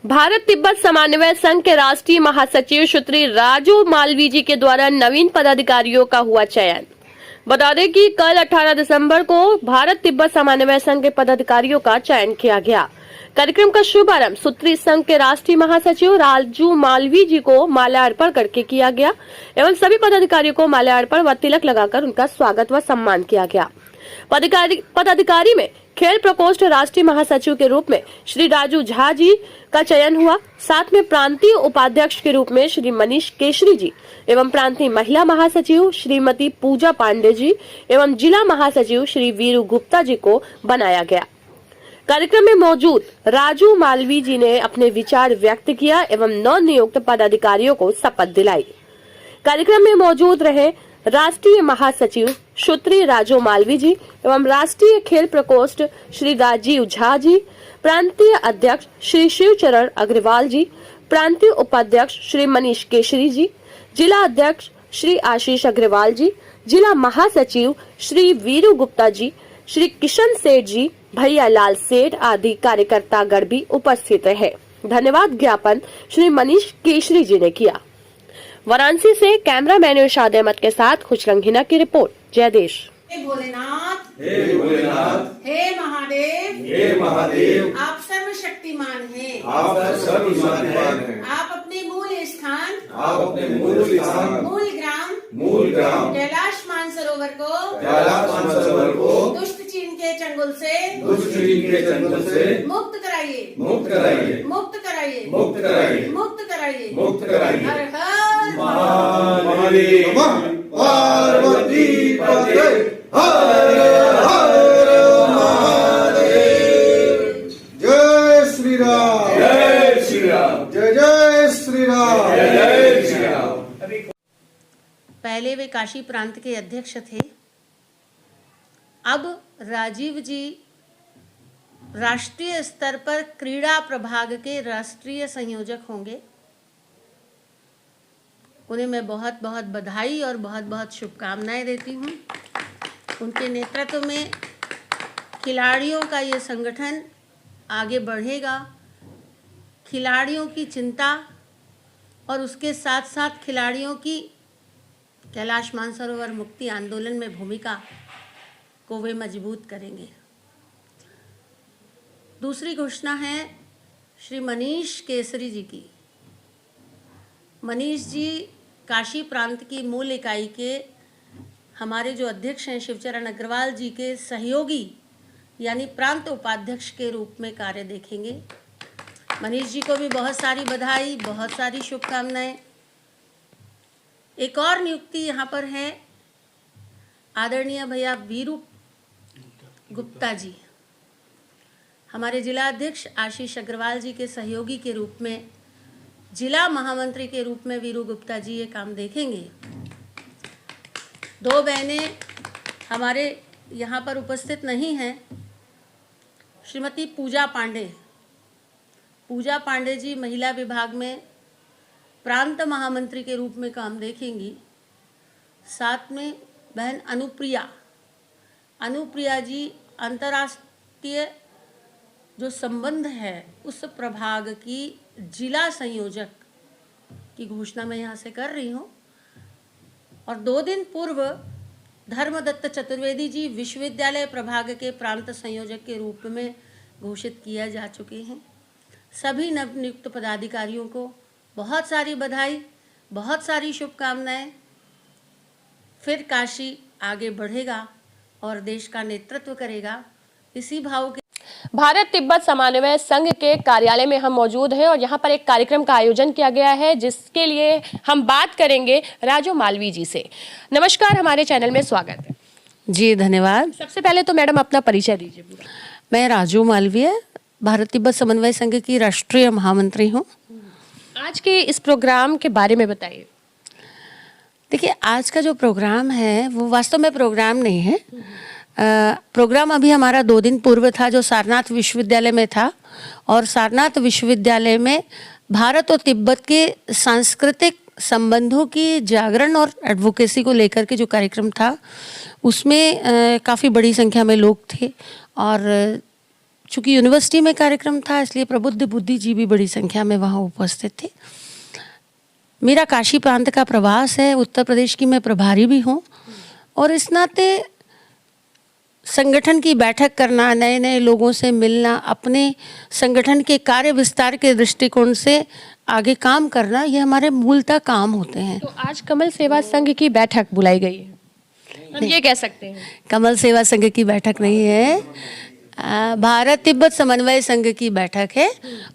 भारत तिब्बत समन्वय संघ के राष्ट्रीय महासचिव श्री राजू मालवी जी के द्वारा नवीन पदाधिकारियों का हुआ चयन। बता दें कि कल 18 दिसंबर को भारत तिब्बत समन्वय संघ के पदाधिकारियों का चयन किया गया। कार्यक्रम का शुभारंभ सूत्री संघ के राष्ट्रीय महासचिव राजू मालवी जी को माल्यार्पण करके किया गया एवं सभी पदाधिकारियों को माल्यार्पण व तिलक लगाकर उनका स्वागत व सम्मान किया गया। पदाधिकारी में खेल प्रकोष्ठ राष्ट्रीय महासचिव के रूप में श्री राजू झा जी का चयन हुआ। साथ में प्रांतीय उपाध्यक्ष के रूप में श्री मनीष केशरी जी एवं प्रांतीय महिला महासचिव श्रीमती पूजा पांडे जी एवं जिला महासचिव श्री वीरू गुप्ता जी को बनाया गया। कार्यक्रम में मौजूद राजू मालवी जी ने अपने विचार व्यक्त किया एवं नवनियुक्त पदाधिकारियों को शपथ दिलाई। कार्यक्रम में मौजूद रहे राष्ट्रीय महासचिव श्री राजू मालवी जी एवं राष्ट्रीय खेल प्रकोष्ठ श्री राजीव झा जी, प्रांतीय अध्यक्ष श्री शिवचरण अग्रवाल जी, प्रांतीय उपाध्यक्ष श्री मनीष केशरी जी, जिला अध्यक्ष श्री आशीष अग्रवाल जी, जिला महासचिव श्री वीरू गुप्ता जी, श्री किशन सेठ जी, भैया लाल सेठ आदि कार्यकर्ता गण भी उपस्थित रहे। धन्यवाद ज्ञापन श्री मनीष केशरी जी ने किया। वाराणसी से कैमरामैन इरशाद अहमद के साथ खुशरंगीना की रिपोर्ट। जय देश। हे भोलेनाथ, हे भोलेनाथ, हे महादेव, हे महादेव, आप सर्वशक्तिमान हैं। आप सर्वशक्तिमान हैं। आप अपने मूल स्थान, आप अपने मूल स्थान, मूल ग्राम कैलाश मानसरोवर को दुष्ट चीन के चंगुल से मुक्त कराइए, मुक्त कराइए, मुक्त कराइए, मुक्त कराइए, मुक्त कराइए, मुक्त कराइए। हर हर महादेव पार्वती पते हर हर महादेव। जय श्री राम, जय श्री राम, जय जय श्री राम, जय जय श्री राम। पहले वे काशी प्रांत के अध्यक्ष थे। अब राजीव जी राष्ट्रीय स्तर पर क्रीड़ा प्रभाग के राष्ट्रीय संयोजक होंगे। उन्हें मैं बहुत बहुत बधाई और बहुत बहुत शुभकामनाएं देती हूं। उनके नेतृत्व में खिलाड़ियों का ये संगठन आगे बढ़ेगा। खिलाड़ियों की चिंता और उसके साथ साथ खिलाड़ियों की कैलाश मानसरोवर मुक्ति आंदोलन में भूमिका को वे मजबूत करेंगे। दूसरी घोषणा है श्री मनीष केसरी जी की। मनीष जी काशी प्रांत की मूल इकाई के हमारे जो अध्यक्ष हैं शिवचरण अग्रवाल जी के सहयोगी यानी प्रांत उपाध्यक्ष के रूप में कार्य देखेंगे। मनीष जी को भी बहुत सारी बधाई, बहुत सारी शुभकामनाएं। एक और नियुक्ति यहाँ पर है आदरणीय भैया वीरू गुप्ता जी। हमारे जिला अध्यक्ष आशीष अग्रवाल जी के सहयोगी के रूप में जिला महामंत्री के रूप में वीरू गुप्ता जी ये काम देखेंगे। दो बहनें हमारे यहाँ पर उपस्थित नहीं हैं। श्रीमती पूजा पांडे जी महिला विभाग में प्रांत महामंत्री के रूप में काम देखेंगी। साथ में बहन अनुप्रिया जी अंतर्राष्ट्रीय जो संबंध है उस प्रभाग की जिला संयोजक की घोषणा मैं यहाँ से कर रही हूँ। और 2 दिन पूर्व धर्मदत्त चतुर्वेदी जी विश्वविद्यालय प्रभाग के प्रांत संयोजक के रूप में घोषित किया जा चुके हैं। सभी नवनियुक्त पदाधिकारियों को बहुत सारी बधाई, बहुत सारी शुभकामनाएं। फिर काशी आगे बढ़ेगा और देश का नेतृत्व करेगा। इसी भाव के भारत तिब्बत समन्वय संघ के कार्यालय में हम मौजूद हैं और यहाँ पर एक कार्यक्रम का आयोजन किया गया है जिसके लिए हम बात करेंगे राजू मालवी जी से। नमस्कार, हमारे चैनल में स्वागत है जी। धन्यवाद। सबसे पहले तो मैडम अपना परिचय दीजिए पूरा। मैं राजू मालवी भारत तिब्बत समन्वय संघ की राष्ट्रीय महामंत्री हूँ। आज के इस प्रोग्राम के बारे में बताइए। देखिए, आज का जो प्रोग्राम है वो वास्तव में प्रोग्राम नहीं है। प्रोग्राम अभी हमारा 2 दिन पूर्व था जो सारनाथ विश्वविद्यालय में था। और सारनाथ विश्वविद्यालय में भारत और तिब्बत के सांस्कृतिक संबंधों की जागरण और एडवोकेसी को लेकर के जो कार्यक्रम था उसमें काफ़ी बड़ी संख्या में लोग थे और चूँकि यूनिवर्सिटी में कार्यक्रम था इसलिए प्रबुद्ध बुद्धिजीवी बड़ी संख्या में वहाँ उपस्थित थे। मेरा काशी प्रांत का प्रवास है, उत्तर प्रदेश की मैं प्रभारी भी हूँ और इस नाते संगठन की बैठक करना, नए नए लोगों से मिलना, अपने संगठन के कार्य विस्तार के दृष्टिकोण से आगे काम करना, ये हमारे मूलतः काम होते हैं। तो आज कमल सेवा संघ की बैठक बुलाई गई है, हम ये कह सकते हैं। कमल सेवा संघ की बैठक नहीं है, भारत तिब्बत समन्वय संघ की बैठक है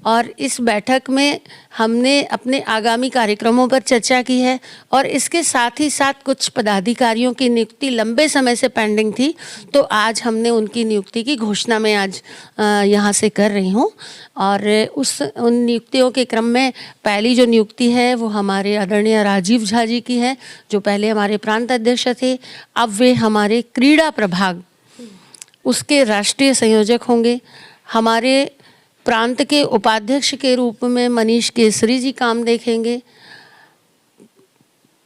और इस बैठक में हमने अपने आगामी कार्यक्रमों पर चर्चा की है और इसके साथ ही साथ कुछ पदाधिकारियों की नियुक्ति लंबे समय से पेंडिंग थी, तो आज हमने उनकी नियुक्ति की घोषणा मैं आज यहाँ से कर रही हूँ। और उन नियुक्तियों के क्रम में पहली जो नियुक्ति है वो हमारे आदरणीय राजीव झा जी की है, जो पहले हमारे प्रांत अध्यक्ष थे, अब वे हमारे क्रीड़ा प्रभाग उसके राष्ट्रीय संयोजक होंगे। हमारे प्रांत के उपाध्यक्ष के रूप में मनीष केसरी जी काम देखेंगे।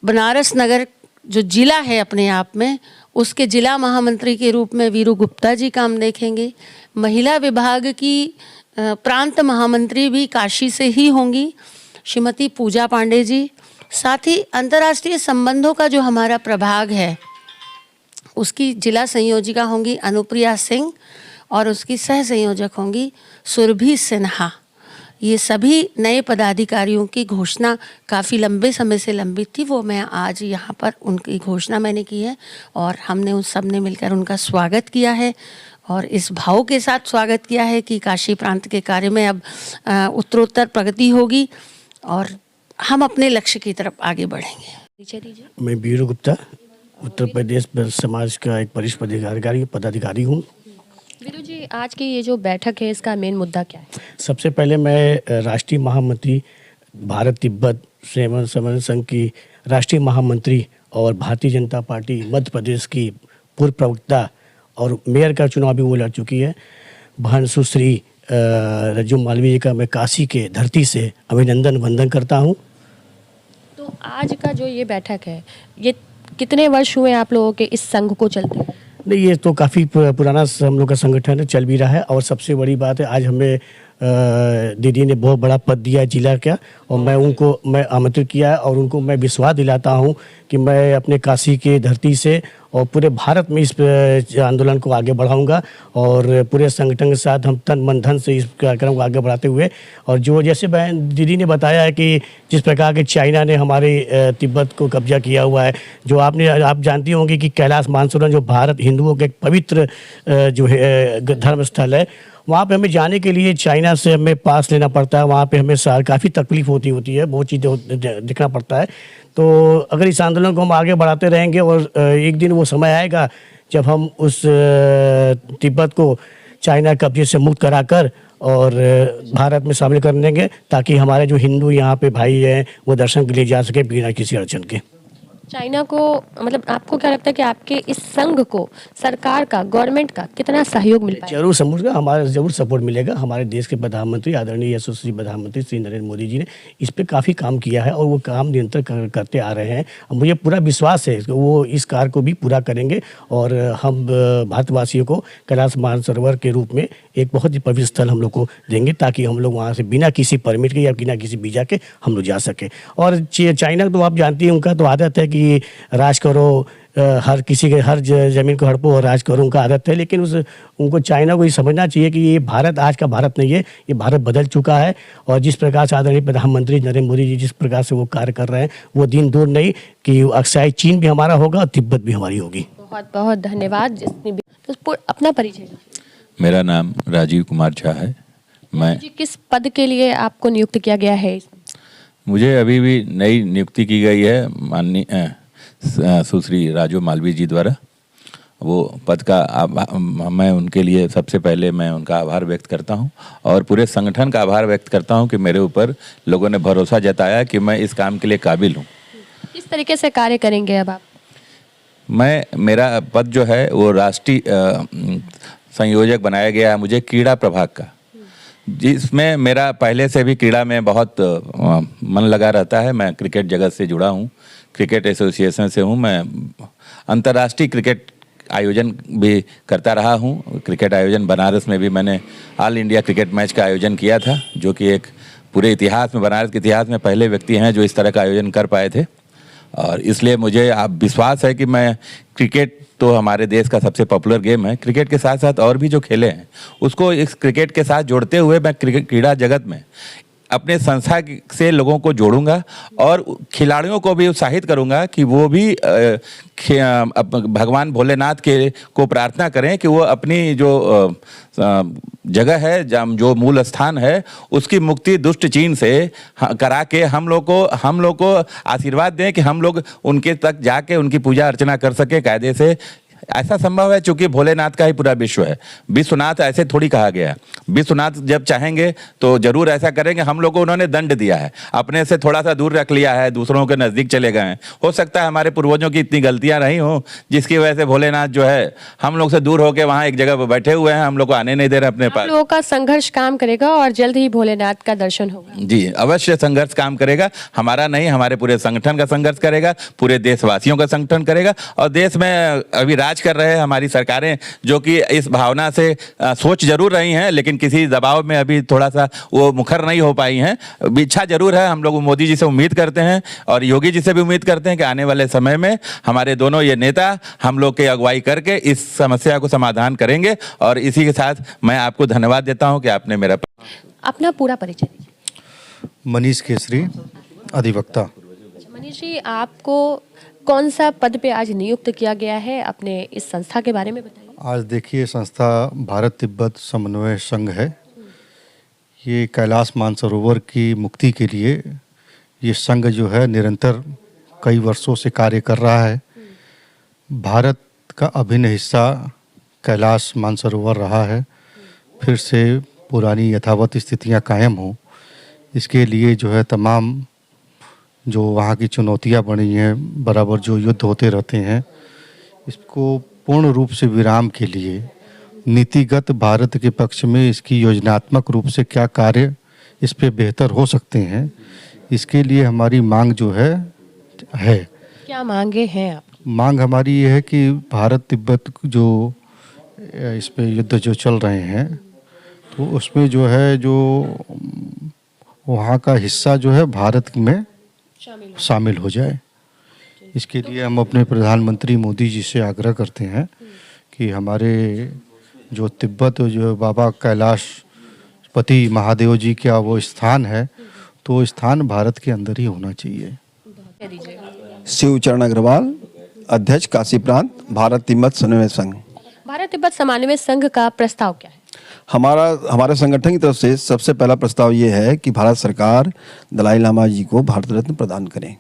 बनारस नगर जो जिला है अपने आप में, उसके जिला महामंत्री के रूप में वीरू गुप्ता जी काम देखेंगे। महिला विभाग की प्रांत महामंत्री भी काशी से ही होंगी, श्रीमती पूजा पांडे जी। साथ ही अंतर्राष्ट्रीय संबंधों का जो हमारा प्रभाग है उसकी जिला संयोजिका होंगी अनुप्रिया सिंह और उसकी सह संयोजक होंगी सुरभि सिन्हा। ये सभी नए पदाधिकारियों की घोषणा काफ़ी लंबे समय से लंबित थी, वो मैं आज यहाँ पर उनकी घोषणा मैंने की है और हमने उन सब ने मिलकर उनका स्वागत किया है और इस भाव के साथ स्वागत किया है कि काशी प्रांत के कार्य में अब उत्तरोत्तर प्रगति होगी और हम अपने लक्ष्य की तरफ आगे बढ़ेंगे। मैं वीरू गुप्ता उत्तर प्रदेश समाज का एक वरिष्ठ पदाधिकारी हूँ। वीरू जी, आज की ये जो बैठक है इसका मेन मुद्दा क्या है? सबसे पहले मैं राष्ट्रीय महामंत्री भारत तिब्बत समन्वय संघ की राष्ट्रीय महामंत्री और भारतीय जनता पार्टी मध्य प्रदेश की पूर्व प्रवक्ता और मेयर का चुनाव भी वो लड़ चुकी है, बहन सुश्री राजू मालवीय जी का मैं काशी के धरती से अभिनंदन वंदन करता हूँ। तो आज का जो ये बैठक है, ये कितने वर्ष हुए आप लोगों के इस संघ को चलते हैं? नहीं, ये तो काफ़ी पुराना हम लोग का संगठन है, चल भी रहा है। और सबसे बड़ी बात है आज हमें दीदी ने बहुत बड़ा पद दिया है जिला का और मैं आमंत्रित किया है और उनको मैं विश्वास दिलाता हूँ कि मैं अपने काशी के धरती से और पूरे भारत में इस आंदोलन को आगे बढ़ाऊंगा और पूरे संगठन के साथ हम तन मन धन से इस कार्यक्रम को आगे बढ़ाते हुए, और जो जैसे बहन दीदी ने बताया है कि जिस प्रकार के चाइना ने हमारे तिब्बत को कब्जा किया हुआ है, जो आप जानती होंगी कि कैलाश मानसरोवर जो भारत हिंदुओं के एक पवित्र जो है धर्म स्थल है, वहाँ पे हमें जाने के लिए चाइना से हमें पास लेना पड़ता है। वहाँ पे हमें काफ़ी तकलीफ होती है, बहुत चीज़ें देखना पड़ता है। तो अगर इस आंदोलन को हम आगे बढ़ाते रहेंगे और एक दिन वो समय आएगा जब हम उस तिब्बत को चाइना कब्जे से मुक्त कराकर और भारत में शामिल कर लेंगे, ताकि हमारे जो हिंदू यहाँ पे भाई हैं वो दर्शन के लिए जा सके बिना किसी अड़चन के। चाइना को मतलब आपको क्या लगता है कि आपके इस संघ को सरकार का, गवर्नमेंट का कितना सहयोग मिल पाएगा? जरूर समझ हमारा जरूर सपोर्ट मिलेगा। हमारे देश के प्रधानमंत्री आदरणीय यशस्वी प्रधानमंत्री श्री नरेंद्र मोदी जी ने इस पे काफ़ी काम किया है और वो काम निरंतर करते आ रहे हैं। मुझे पूरा विश्वास है कि वो इस कार्य को भी पूरा करेंगे और हम भारतवासियों को कैलाश मानसरोवर के रूप में एक बहुत ही पवित्र स्थल हम लोग को देंगे, ताकि हम लोग वहाँ से बिना किसी परमिट के या बिना किसी वीज़ा के हम लोग जा सके। और चाइना तो आप जानती हैं, उनका तो आदत है कि राज करो, हर किसी के हर जमीन को हड़पो और राज करो, उनका आदत है। लेकिन उनको चाइना को ये समझना चाहिए कि ये भारत आज का भारत नहीं है, ये भारत बदल चुका है। और जिस प्रकार से आदरणीय प्रधानमंत्री नरेंद्र मोदी जी जिस प्रकार से वो कार्य कर रहे हैं, वो दिन दूर नहीं कि अक्साई चीन भी हमारा होगा और तिब्बत भी हमारी होगी। बहुत बहुत धन्यवाद। जिसने भी तो अपना परिचय। मेरा नाम राजीव कुमार झा है। मैं जी, किस पद के लिए आपको नियुक्त किया गया है? मुझे अभी भी नई नियुक्ति की गई है माननीय सुश्री राजू मालवीय जी द्वारा। वो पद का मैं उनके लिए सबसे पहले मैं उनका आभार व्यक्त करता हूं और पूरे संगठन का आभार व्यक्त करता हूं कि मेरे ऊपर लोगों ने भरोसा जताया कि मैं इस काम के लिए काबिल हूं। किस तरीके से कार्य करेंगे अब आप? मेरा पद जो है वो राष्ट्रीय संयोजक बनाया गया है मुझे क्रीड़ा प्रभाग का, जिसमें मेरा पहले से भी क्रीड़ा में बहुत मन लगा रहता है। मैं क्रिकेट जगत से जुड़ा हूँ, क्रिकेट एसोसिएशन से हूँ। मैं अंतर्राष्ट्रीय क्रिकेट आयोजन भी करता रहा हूँ। क्रिकेट आयोजन बनारस में भी मैंने ऑल इंडिया क्रिकेट मैच का आयोजन किया था, जो कि एक पूरे इतिहास में, बनारस के इतिहास में पहले व्यक्ति हैं जो इस तरह का आयोजन कर पाए थे। और इसलिए मुझे आप विश्वास है कि मैं क्रिकेट तो हमारे देश का सबसे पॉपुलर गेम है, क्रिकेट के साथ साथ और भी जो खेले हैं उसको इस क्रिकेट के साथ जोड़ते हुए मैं क्रीड़ा जगत में अपने संस्था से लोगों को जोड़ूंगा और खिलाड़ियों को भी उत्साहित करूंगा कि वो भी भगवान भोलेनाथ के को प्रार्थना करें कि वो अपनी जो जगह है, जो मूल स्थान है, उसकी मुक्ति दुष्ट चीन से करा के हम लोग को आशीर्वाद दें कि हम लोग उनके तक जाके उनकी पूजा अर्चना कर सके कायदे से। ऐसा संभव है क्योंकि भोलेनाथ का ही पूरा विश्व है, विश्वनाथ ऐसे थोड़ी कहा गया। विश्वनाथ जब चाहेंगे तो जरूर ऐसा करेंगे। हम लोग को उन्होंने दंड दिया है, अपने से थोड़ा सा दूर रख लिया है, दूसरों के नज़दीक चले गए हैं। हो सकता है हमारे पूर्वजों की इतनी गलतियां रही हों जिसकी वजह से भोलेनाथ जो है हम लोग से दूर होकर वहाँ एक जगह पर बैठे हुए हैं, हम लोग को आने नहीं दे रहे अपने पास। लोगों का संघर्ष काम करेगा और जल्द ही भोलेनाथ का दर्शन होगा। जी अवश्य संघर्ष काम करेगा, हमारा नहीं, हमारे पूरे संगठन का संघर्ष करेगा, पूरे देशवासियों का संगठन करेगा। और देश में अभी राज कर रहे हैं हमारी सरकारें जो कि इस भावना से सोच जरूर रही हैं, लेकिन किसी दबाव में अभी थोड़ा सा वो मुखर नहीं हो पाई हैं। इच्छा जरूर है, हम लोग मोदी जी से उम्मीद करते हैं और योगी जी से भी उम्मीद करते हैं कि आने वाले समय में हमारे दोनों ये नेता हम लोग के अगुवाई करके इस समस्या को समाधान करेंगे। और इसी के साथ मैं आपको धन्यवाद देता हूं कि आपने मेरा अपना पूरा परिचय दीजिए। मनीष केसरी, अधिवक्ता। मनीष जी, आपको कौन सा पद पे आज नियुक्त किया गया है, अपने इस संस्था के बारे में बताइए। आज देखिए, संस्था भारत तिब्बत समन्वय संघ है। ये कैलाश मानसरोवर की मुक्ति के लिए ये संघ जो है निरंतर कई वर्षों से कार्य कर रहा है। भारत का अभिन्न हिस्सा कैलाश मानसरोवर रहा है, फिर से पुरानी यथावत स्थितियां कायम हों, इसके लिए जो है तमाम जो वहाँ की चुनौतियाँ बनी हैं, बराबर जो युद्ध होते रहते हैं, इसको पूर्ण रूप से विराम के लिए नीतिगत भारत के पक्ष में इसकी योजनात्मक रूप से क्या कार्य इस पे बेहतर हो सकते हैं, इसके लिए हमारी मांग जो है। क्या मांगे हैं आप? मांग हमारी ये है कि भारत तिब्बत जो इस पे युद्ध जो चल रहे हैं, तो उसमें जो है जो वहाँ का हिस्सा जो है भारत में शामिल हो जाए। इसके लिए हम अपने प्रधानमंत्री मोदी जी से आग्रह करते हैं कि हमारे जो तिब्बत जो बाबा कैलाशपति महादेव जी का वो स्थान है, तो वो स्थान भारत के अंदर ही होना चाहिए। शिवचरण अग्रवाल, अध्यक्ष काशी प्रांत, भारत तिब्बत समन्वय संघ। भारत तिब्बत समन्वय संघ का प्रस्ताव क्या है? हमारे संगठन की तरफ से सबसे पहला प्रस्ताव ये है कि भारत सरकार दलाई लामा जी को भारत रत्न प्रदान करें।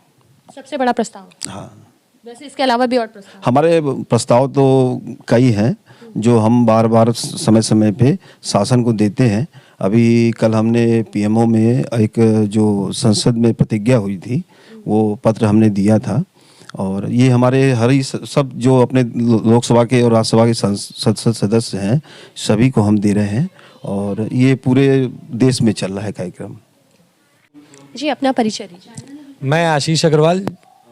सबसे बड़ा प्रस्ताव? हाँ। वैसे इसके अलावा भी और प्रस्ताव? हमारे प्रस्ताव तो कई हैं जो हम बार बार समय समय पे शासन को देते हैं। अभी कल हमने पीएमओ में एक जो संसद में प्रतिज्ञा हुई थी, वो पत्र हमने दिया था। और ये हमारे सब जो अपने लोकसभा के और राज्यसभा के संसद सदस्य हैं, सभी को हम दे रहे हैं और ये पूरे देश में चल रहा है कार्यक्रम। जी, अपना परिचय दीजिए। मैं आशीष अग्रवाल,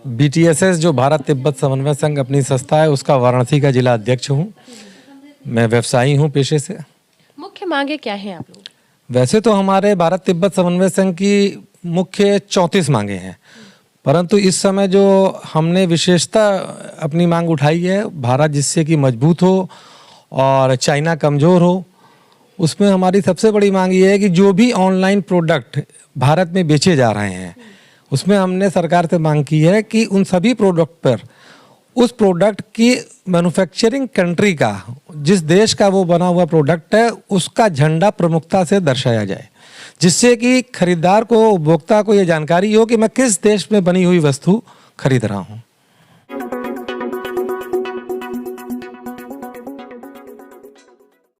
BTSS जो भारत तिब्बत समन्वय संघ अपनी संस्था है, उसका वाराणसी का जिला अध्यक्ष हूँ। मैं व्यवसायी हूँ पेशे से। मुख्य मांगे क्या हैं आप लोग? वैसे तो हमारे भारत तिब्बत समन्वय संघ की मुख्य 34 मांगे हैं, परंतु इस समय जो हमने विशेषता अपनी मांग उठाई है, भारत जिससे कि मजबूत हो और चाइना कमज़ोर हो, उसमें हमारी सबसे बड़ी मांग ये है कि जो भी ऑनलाइन प्रोडक्ट भारत में बेचे जा रहे हैं, उसमें हमने सरकार से मांग की है कि उन सभी प्रोडक्ट पर उस प्रोडक्ट की मैन्युफैक्चरिंग कंट्री का, जिस देश का वो बना हुआ प्रोडक्ट है, उसका झंडा प्रमुखता से दर्शाया जाए, जिससे कि खरीदार को, उपभोक्ता को ये जानकारी हो कि मैं किस देश में बनी हुई वस्तु खरीद रहा हूँ।